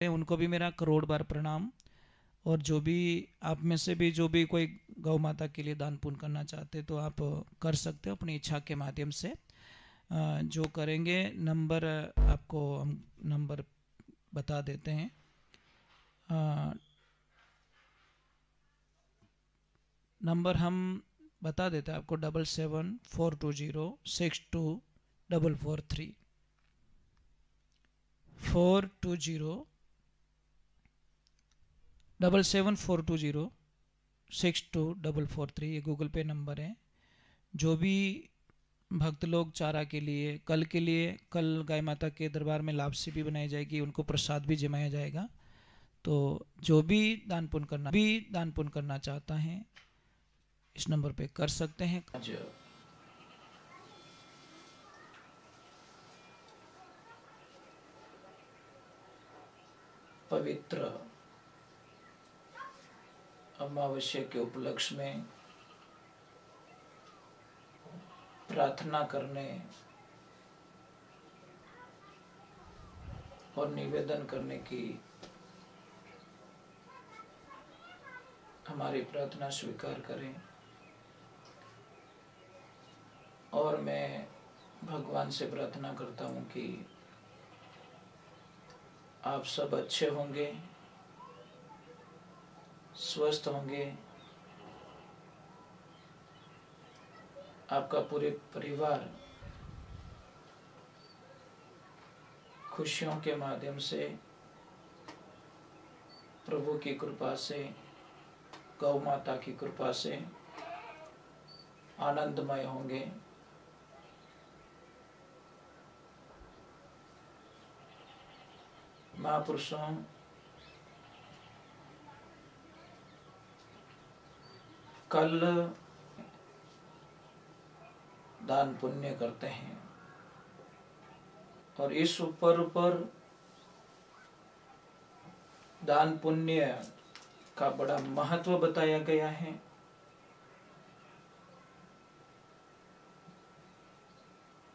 उनको भी मेरा करोड़ बार प्रणाम। और जो भी आप में से भी जो भी कोई गौ माता के लिए दान पुण्य करना चाहते तो आप कर सकते हो अपनी इच्छा के माध्यम से। जो करेंगे नंबर आपको हम नंबर बता देते हैं। नंबर हम बता देते हैं आपको 7742062443 420 ये गूगल पे नंबर है। जो भी भक्त लोग चारा के लिए कल गाय माता के दरबार में लापसी भी बनाई जाएगी, उनको प्रसाद भी जमाया जाएगा। तो जो भी दान पुण्य करना चाहता है इस नंबर पे कर सकते हैं। पवित्र अमावस्या के उपलक्ष्य में प्रार्थना करने और निवेदन करने की हमारी प्रार्थना स्वीकार करें। और मैं भगवान से प्रार्थना करता हूँ कि आप सब अच्छे होंगे, स्वस्थ होंगे, आपका पूरे परिवार खुशियों के माध्यम से प्रभु की कृपा से, गौ माता की कृपा से आनंदमय होंगे। महापुरुषों, कल दान पुण्य करते हैं और इस ऊपर दान पुण्य का बड़ा महत्व बताया गया है।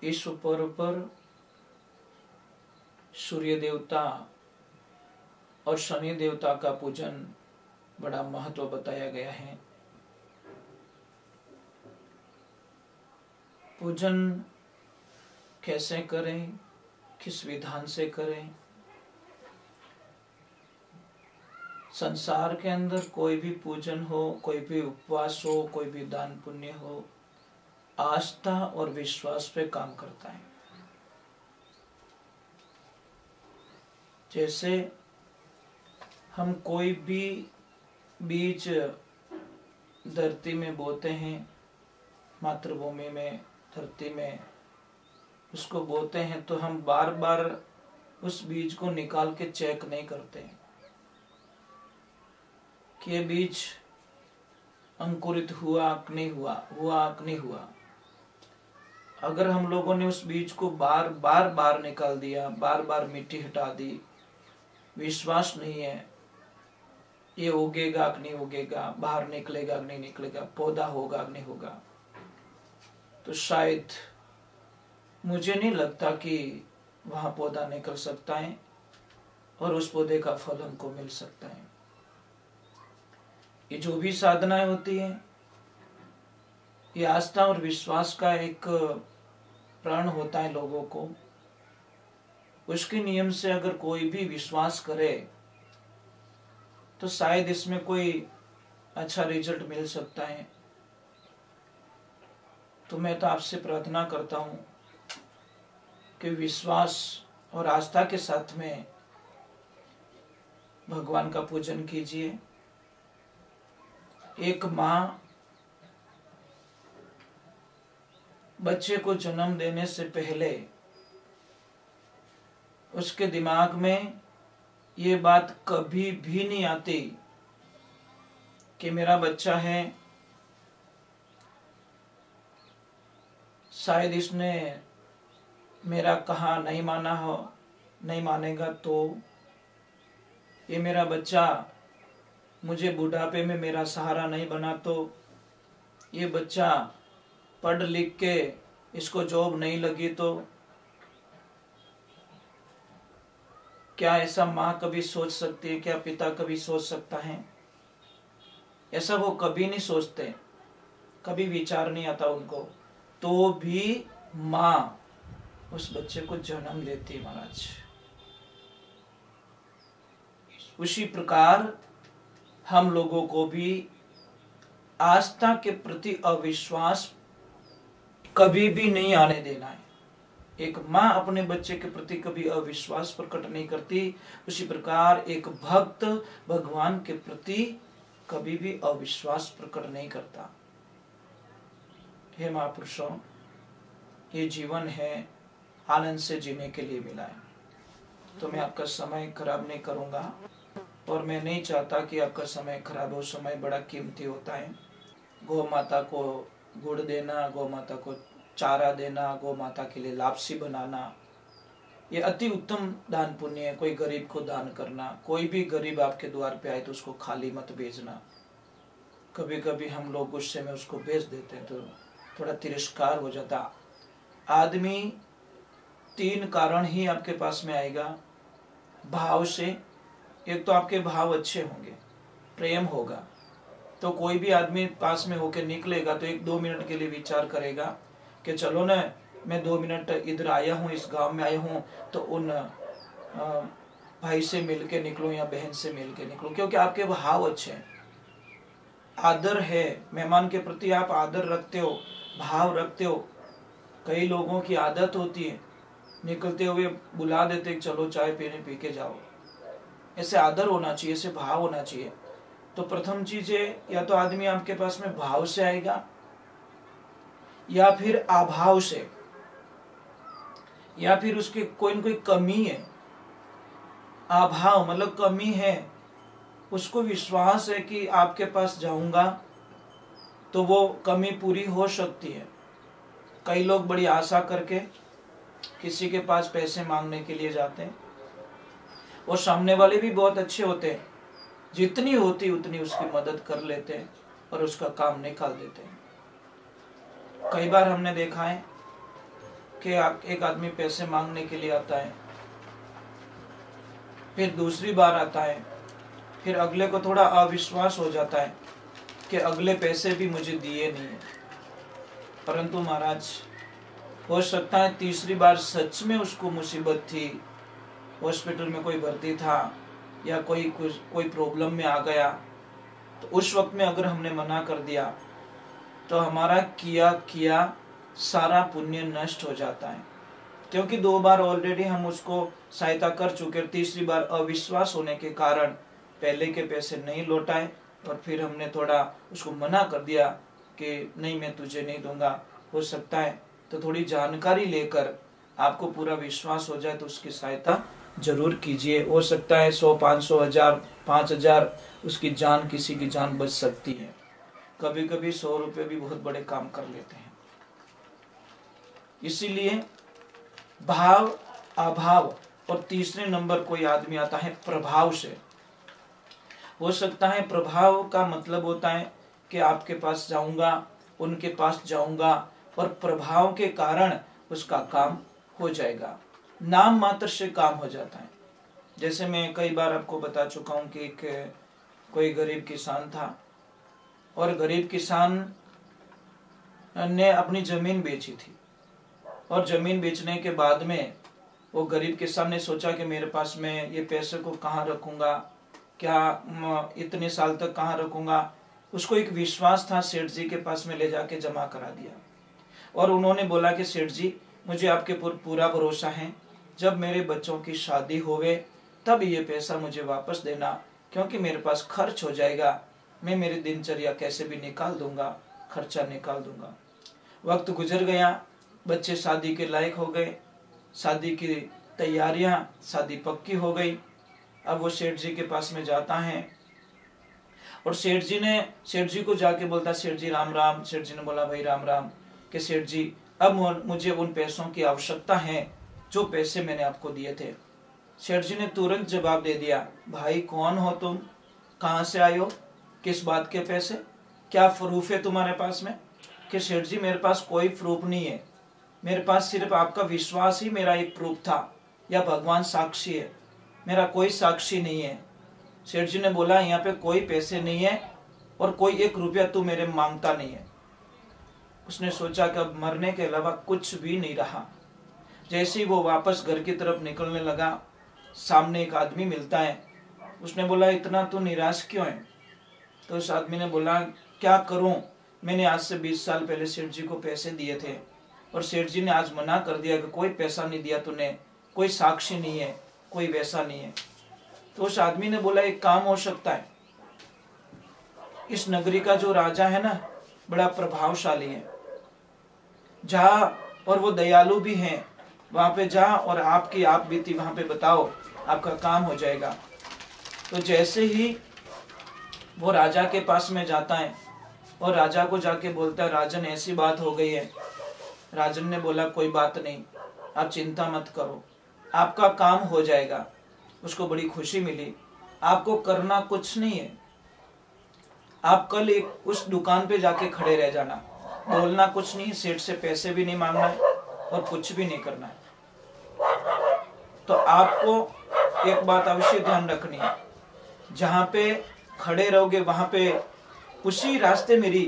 इस ऊपर सूर्य देवता और शनि देवता का पूजन बड़ा महत्व बताया गया है। पूजन कैसे करें, किस विधान से करें। संसार के अंदर कोई भी पूजन हो, कोई भी उपवास हो, कोई भी दान पुण्य हो, आस्था और विश्वास पे काम करता है। जैसे हम कोई भी बीज धरती में बोते हैं, मातृभूमि में, धरती में उसको बोते हैं, तो हम बार बार उस बीज को निकाल के चेक नहीं करते कि ये बीज अंकुरित हुआ कि नहीं हुआ। अगर हम लोगों ने उस बीज को बार निकाल दिया, बार मिट्टी हटा दी, विश्वास नहीं है ये उगेगा कि नहीं उगेगा, बाहर निकलेगा कि नहीं निकलेगा, पौधा होगा कि नहीं होगा, तो शायद मुझे नहीं लगता कि वहां पौधा निकल सकता है और उस पौधे का फल हमको मिल सकता है। ये जो भी साधनाएं होती है, ये आस्था और विश्वास का एक प्रण होता है लोगों को। उसके नियम से अगर कोई भी विश्वास करे तो शायद इसमें कोई अच्छा रिजल्ट मिल सकता है। तो मैं तो आपसे प्रार्थना करता हूं कि विश्वास और आस्था के साथ में भगवान का पूजन कीजिए। एक माँ बच्चे को जन्म देने से पहले उसके दिमाग में ये बात कभी भी नहीं आती कि मेरा बच्चा है, शायद इसने मेरा कहा नहीं मानेगा, तो ये मेरा बच्चा मुझे बुढ़ापे में मेरा सहारा नहीं बना, तो ये बच्चा पढ़ लिख के इसको जॉब नहीं लगी, तो क्या ऐसा माँ कभी सोच सकती है? क्या पिता कभी सोच सकता है? ऐसा वो कभी नहीं सोचते, कभी विचार नहीं आता उनको, तो भी माँ उस बच्चे को जन्म देती है महाराज। उसी प्रकार हम लोगों को भी आस्था के प्रति अविश्वास कभी भी नहीं आने देना है। एक माँ अपने बच्चे के प्रति कभी अविश्वास प्रकट नहीं करती, उसी प्रकार एक भक्त भगवान के प्रति कभी भी अविश्वास प्रकट नहीं करता। हे महापुरुषों, ये जीवन है आनंद से जीने के लिए मिला है, तो मैं आपका समय खराब नहीं करूंगा और मैं नहीं चाहता कि आपका समय खराब हो। समय बड़ा कीमती होता है। गौ माता को गुड़ देना, गौ माता को चारा देना, गौ माता के लिए लापसी बनाना, ये अति उत्तम दान पुण्य है। कोई गरीब को दान करना, कोई भी गरीब आपके द्वार पे आए तो उसको खाली मत भेजना। कभी कभी हम लोग गुस्से में उसको भेज देते हैं तो थोड़ा तिरस्कार हो जाता। आदमी 3 कारण ही आपके पास में आएगा भाव से। एक तो आपके भाव अच्छे होंगे, प्रेम होगा, तो कोई भी आदमी पास में होकर निकलेगा तो 1-2 मिनट के लिए विचार करेगा कि चलो ना, मैं 2 मिनट इधर आया हूँ, इस गांव में आया हूँ, तो उन भाई से मिल के निकलूं या बहन से मिल के निकलूं, क्योंकि आपके भाव अच्छे हैं, आदर है। मेहमान के प्रति आप आदर रखते हो, भाव रखते हो। कई लोगों की आदत होती है निकलते हुए बुला देते, चलो चाय पीने, पी के जाओ। ऐसे आदर होना चाहिए, ऐसे भाव होना चाहिए। तो प्रथम चीज है, या तो आदमी आपके पास में भाव से आएगा या फिर अभाव से, या फिर उसकी कोई न कोई कमी है। अभाव मतलब कमी है, उसको विश्वास है कि आपके पास जाऊंगा तो वो कमी पूरी हो सकती है। कई लोग बड़ी आशा करके किसी के पास पैसे मांगने के लिए जाते हैं, और सामने वाले भी बहुत अच्छे होते हैं, जितनी होती उतनी उसकी मदद कर लेते हैं और उसका काम निकाल देते हैं। कई बार हमने देखा है कि एक आदमी पैसे मांगने के लिए आता है, फिर दूसरी बार आता है, फिर अगले को थोड़ा अविश्वास हो जाता है कि अगले पैसे भी मुझे दिए नहीं है। परंतु महाराज, हो सकता है तीसरी बार सच में उसको मुसीबत थी, हॉस्पिटल में कोई भर्ती था या कोई प्रॉब्लम में आ गया, तो उस वक्त में अगर हमने मना कर दिया तो हमारा किया सारा पुण्य नष्ट हो जाता है। क्योंकि 2 बार ऑलरेडी हम उसको सहायता कर चुके, तीसरी बार अविश्वास होने के कारण पहले के पैसे नहीं लौटाए, और फिर हमने थोड़ा उसको मना कर दिया कि नहीं, मैं तुझे नहीं दूंगा। हो सकता है तो थोड़ी जानकारी लेकर आपको पूरा विश्वास हो जाए तो उसकी सहायता जरूर कीजिए। हो सकता है 100, 500, 1000, 5000 उसकी जान, किसी की जान बच सकती है। कभी कभी 100 रुपए भी बहुत बड़े काम कर लेते हैं। इसीलिए भाव, अभाव, और तीसरे नंबर कोई आदमी आता है प्रभाव से। हो सकता है प्रभाव का मतलब होता है कि आपके पास जाऊंगा, उनके पास जाऊंगा, और प्रभाव के कारण उसका काम हो जाएगा, नाम मात्र से काम हो जाता है। जैसे मैं कई बार आपको बता चुका हूं कि कोई गरीब किसान था, और गरीब किसान ने अपनी जमीन बेची थी, और जमीन बेचने के बाद में वो गरीब किसान ने सोचा कि मेरे पास में ये पैसे को कहाँ रखूंगा, क्या इतने साल तक कहाँ रखूंगा। उसको एक विश्वास था, सेठ जी के पास में ले जाके जमा करा दिया, और उन्होंने बोला कि सेठ जी, मुझे आपके पूरा भरोसा है, जब मेरे बच्चों की शादी होवे तब ये पैसा मुझे वापस देना, क्योंकि मेरे पास खर्च हो जाएगा, मैं मेरी दिनचर्या कैसे भी निकाल दूंगा, खर्चा निकाल दूंगा। वक्त गुजर गया, बच्चे शादी के लायक हो गए, शादी की तैयारियां, शादी पक्की हो गई। अब वो सेठ जी के पास में जाता है, और सेठ जी को जाके बोलता, सेठ जी राम राम। सेठ जी ने बोला, भाई राम राम। कि सेठ जी, अब मुझे उन पैसों की आवश्यकता है जो पैसे मैंने आपको दिए थे। सेठ जी ने तुरंत जवाब दे दिया, भाई कौन हो तुम, कहाँ से आए हो, किस बात के पैसे, क्या प्रूफ है तुम्हारे पास में। कि सेठ जी, मेरे पास कोई प्रूफ नहीं है, मेरे पास सिर्फ आपका विश्वास ही मेरा एक प्रूफ था, या भगवान साक्षी है। मेरा कोई साक्षी नहीं है। सेठ जी ने बोला यहाँ पे कोई पैसे नहीं है और कोई 1 रुपया तू मेरे मांगता नहीं है। उसने सोचा कि अब मरने के अलावा कुछ भी नहीं रहा। जैसे ही वो वापस घर की तरफ निकलने लगा, सामने एक आदमी मिलता है। उसने बोला इतना तू निराश क्यों है? तो उस आदमी ने बोला क्या करूं, मैंने आज से 20 साल पहले सेठ जी को पैसे दिए थे और सेठ जी ने आज मना कर दिया कि कोई पैसा नहीं दिया तूने, कोई साक्षी नहीं है, कोई वैसा नहीं है। तो उस आदमी ने बोला एक काम हो सकता है, इस नगरी का जो राजा है ना बड़ा प्रभावशाली है, जा और वो दयालु भी है, वहां पे जा और आपकी आप बीती वहां पे बताओ, आपका काम हो जाएगा। तो जैसे ही वो राजा के पास में जाता है और राजा को जाके बोलता है राजन ऐसी बात हो गई है। राजन ने बोला कोई बात नहीं, आप चिंता मत करो, आपका काम हो जाएगा। उसको बड़ी खुशी मिली। आपको करना कुछ नहीं है, आप कल एक उस दुकान पे जाके खड़े रह जाना, बोलना कुछ नहीं, सेठ से पैसे भी नहीं मांगना है और कुछ भी नहीं करना है। तो आपको एक बात अवश्य ध्यान रखनी है, जहां पे खड़े रहोगे वहां पे उसी रास्ते मेरी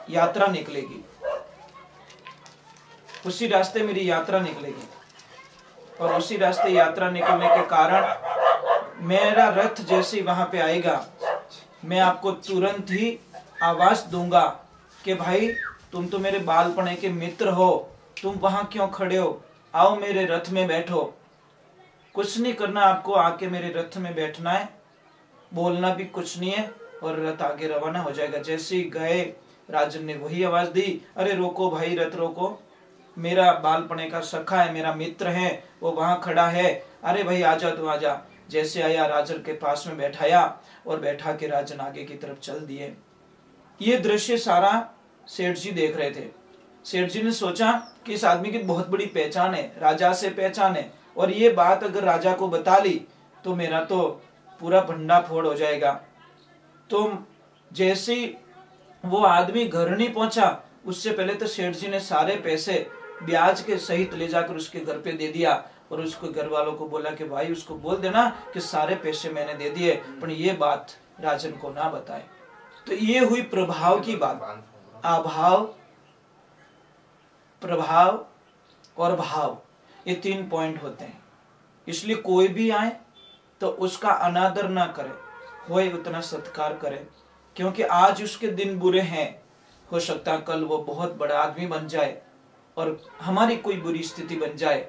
यात्रा निकलेगी, उसी रास्ते मेरी यात्रा निकलेगी और उसी रास्ते यात्रा निकलने के कारण मेरा रथ जैसे ही वहां पे आएगा, मैं आपको तुरंत ही आवाज दूंगा कि भाई तुम तो मेरे बालपने के मित्र हो, तुम वहां क्यों खड़े हो, आओ मेरे रथ में बैठो। कुछ नहीं करना, आपको आके मेरे रथ में बैठना है, बोलना भी कुछ नहीं है और रथ आगे रवाना हो जाएगा। जैसे ही गए, राजन ने वही आवाज दी, अरे रोको भाई, रथ रोको, मेरा बालपने का सखा है, मेरा मित्र है, वो वहां खड़ा है, अरे भाई आजा तू आजा। जैसे आया, राजन के पास में बैठाया और बैठा के राजन आगे की तरफ चल दिए। ये दृश्य सारा सेठ जी देख रहे थे। सेठ जी ने सोचा कि इस आदमी की बहुत बड़ी पहचान है, राजा से पहचान है, और ये बात अगर राजा को बता ली तो मेरा तो पूरा भंडा फोड़ हो जाएगा। तो जैसे वो आदमी घर नहीं पहुंचा, उससे पहले तो सेठ जी ने सारे पैसे ब्याज के सहित ले जाकर उसके घर पे दे दिया और उसको घर वालों को बोला कि भाई उसको बोल देना कि सारे पैसे मैंने दे दिए, पर ये बात राजन को ना बताए। तो ये हुई प्रभाव की बात। अभाव, प्रभाव और भाव, ये 3 पॉइंट होते हैं। इसलिए कोई भी आए तो उसका अनादर ना करे, होए उतना सत्कार करे, क्योंकि आज उसके दिन बुरे हैं, हो सकता है कल वो बहुत बड़ा आदमी बन जाए और हमारी कोई बुरी स्थिति बन जाए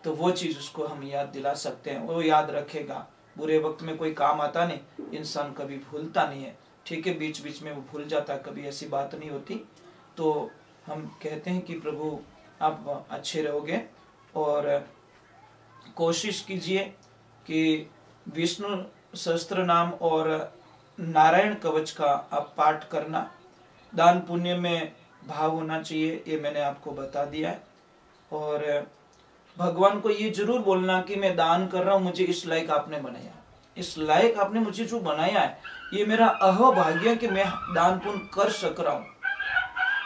तो वो चीज उसको हम याद दिला सकते हैं, वो याद रखेगा। बुरे वक्त में कोई काम आता नहीं, इंसान कभी भूलता नहीं है, ठीक है, बीच बीच में वो भूल जाता, कभी ऐसी बात नहीं होती। तो हम कहते हैं कि प्रभु आप अच्छे रहोगे और कोशिश कीजिए कि विष्णु सहस्त्र नाम और नारायण कवच का आप पाठ करना। दान पुण्य में भाव होना चाहिए, ये मैंने आपको बता दिया है। और भगवान को ये जरूर बोलना कि मैं दान कर रहा हूं, मुझे इस लायक आपने बनाया, इस लायक आपने मुझे जो बनाया है, ये मेरा अहोभाग्य कि मैं दान पुण्य कर सक रहा हूं।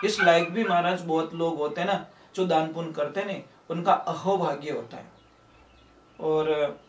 इस लायक भी महाराज बहुत लोग होते हैं ना जो दान पुण्य करते नहीं, उनका अहोभाग्य होता है। और